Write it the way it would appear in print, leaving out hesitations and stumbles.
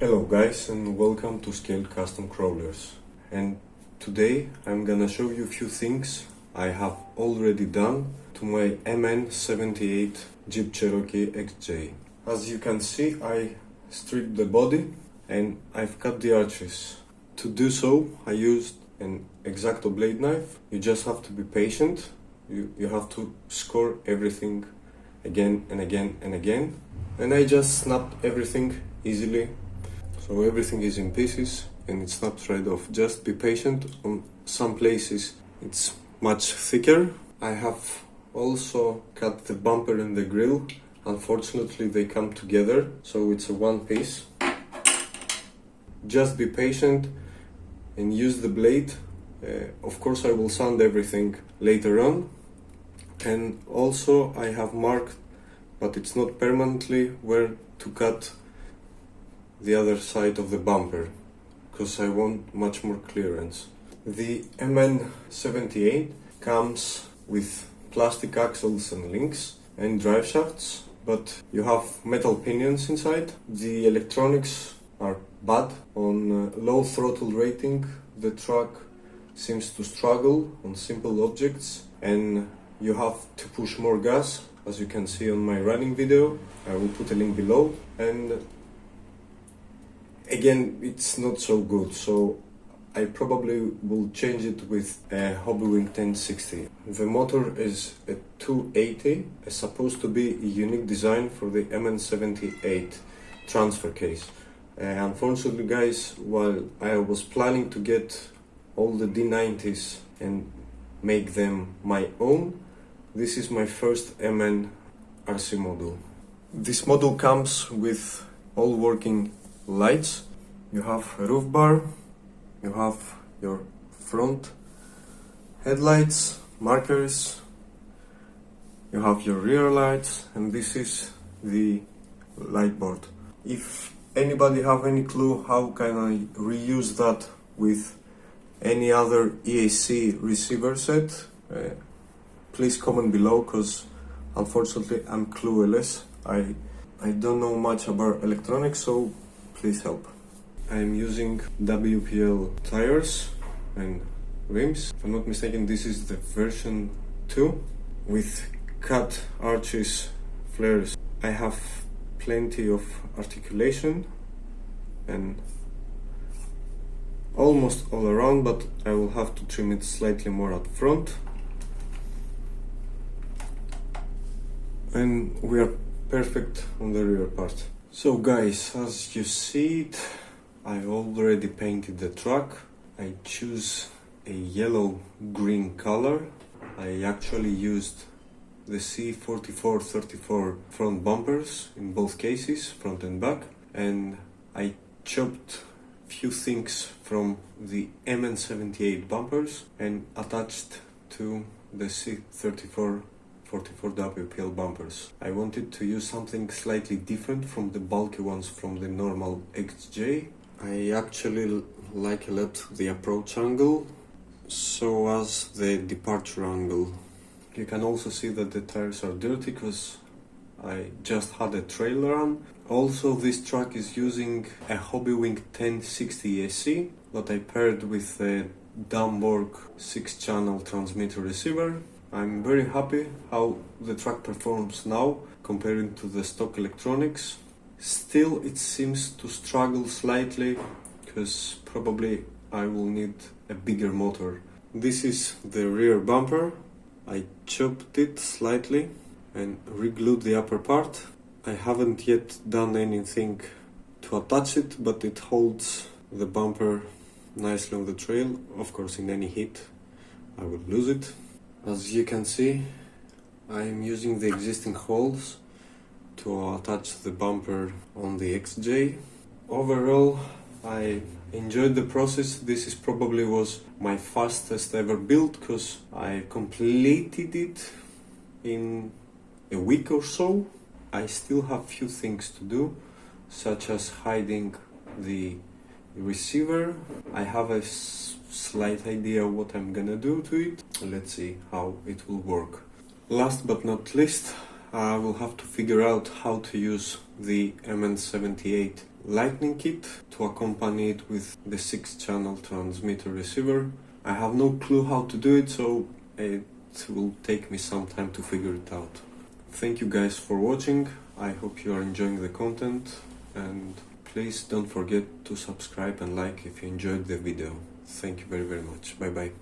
Hello guys and welcome to Scaled Custom Crawlers, and today I'm gonna show you a few things I have already done to my MN78 Jeep Cherokee XJ. As you can see, I stripped the body and I've cut the arches. To do so I used an X-Acto blade knife. You just have to be patient. You have to score everything again and again and again, and I just snapped everything easily. So everything is in pieces and it snaps right off. Just be patient. On some places it's much thicker. I have also cut the bumper and the grille. Unfortunately they come together, so it's a one piece. Just be patient and use the blade. Of course I will sand everything later on. And also I have marked, but it's not permanently, where to cut the other side of the bumper, because I want much more clearance. The MN78 comes with plastic axles and links and drive shafts, but you have metal pinions inside. The electronics are bad. On low throttle rating, the truck seems to struggle on simple objects, and you have to push more gas, as you can see on my running video. I will put a link below. And again, it's not so good, so I probably will change it with a Hobbywing 1060. The motor is a 280. It's supposed to be a unique design for the MN78 transfer case. Unfortunately guys, while I was planning to get all the D90s and make them my own, this is my first MN RC model. This model comes with all working lights. You have a roof bar, you have your front headlights, markers, you have your rear lights, and this is the light board. If anybody have any clue how can I reuse that with any other EAC receiver set, please comment below, because unfortunately I'm clueless. I don't know much about electronics, so please help. I'm using WPL tires and rims. If I'm not mistaken, this is the version 2 with cut arches, flares. I have plenty of articulation and almost all around, but I will have to trim it slightly more at front. And we are perfect on the rear part. So guys, as you see it, I already painted the truck. I choose a yellow-green color. I actually used the C4434 front bumpers in both cases, front and back, and I chopped few things from the MN78 bumpers and attached to the C34 WPL bumpers. I wanted to use something slightly different from the bulky ones from the normal XJ. I actually like a lot the approach angle, so as the departure angle. You can also see that the tires are dirty because I just had a trail run. Also, this truck is using a Hobbywing 1060 SE that I paired with a Damborg 6-channel transmitter receiver. I'm very happy how the truck performs now comparing to the stock electronics. Still, it seems to struggle slightly, because probably I will need a bigger motor. This is the rear bumper. I chopped it slightly and re-glued the upper part. I haven't yet done anything to attach it, but it holds the bumper nicely on the trail. Of course, in any heat I will lose it. As you can see, I am using the existing holes to attach the bumper on the XJ. Overall, I enjoyed the process. This is probably was my fastest ever build, because I completed it in a week or so. I still have few things to do, such as hiding the receiver. I have a slight idea what I'm gonna do to it. Let's see how it will work. Last but not least, I will have to figure out how to use the MN78 lightning kit to accompany it with the 6-channel transmitter receiver. I have no clue how to do it, so it will take me some time to figure it out. Thank you guys for watching. I hope you are enjoying the content, and please don't forget to subscribe and like if you enjoyed the video. Thank you very much. Bye bye.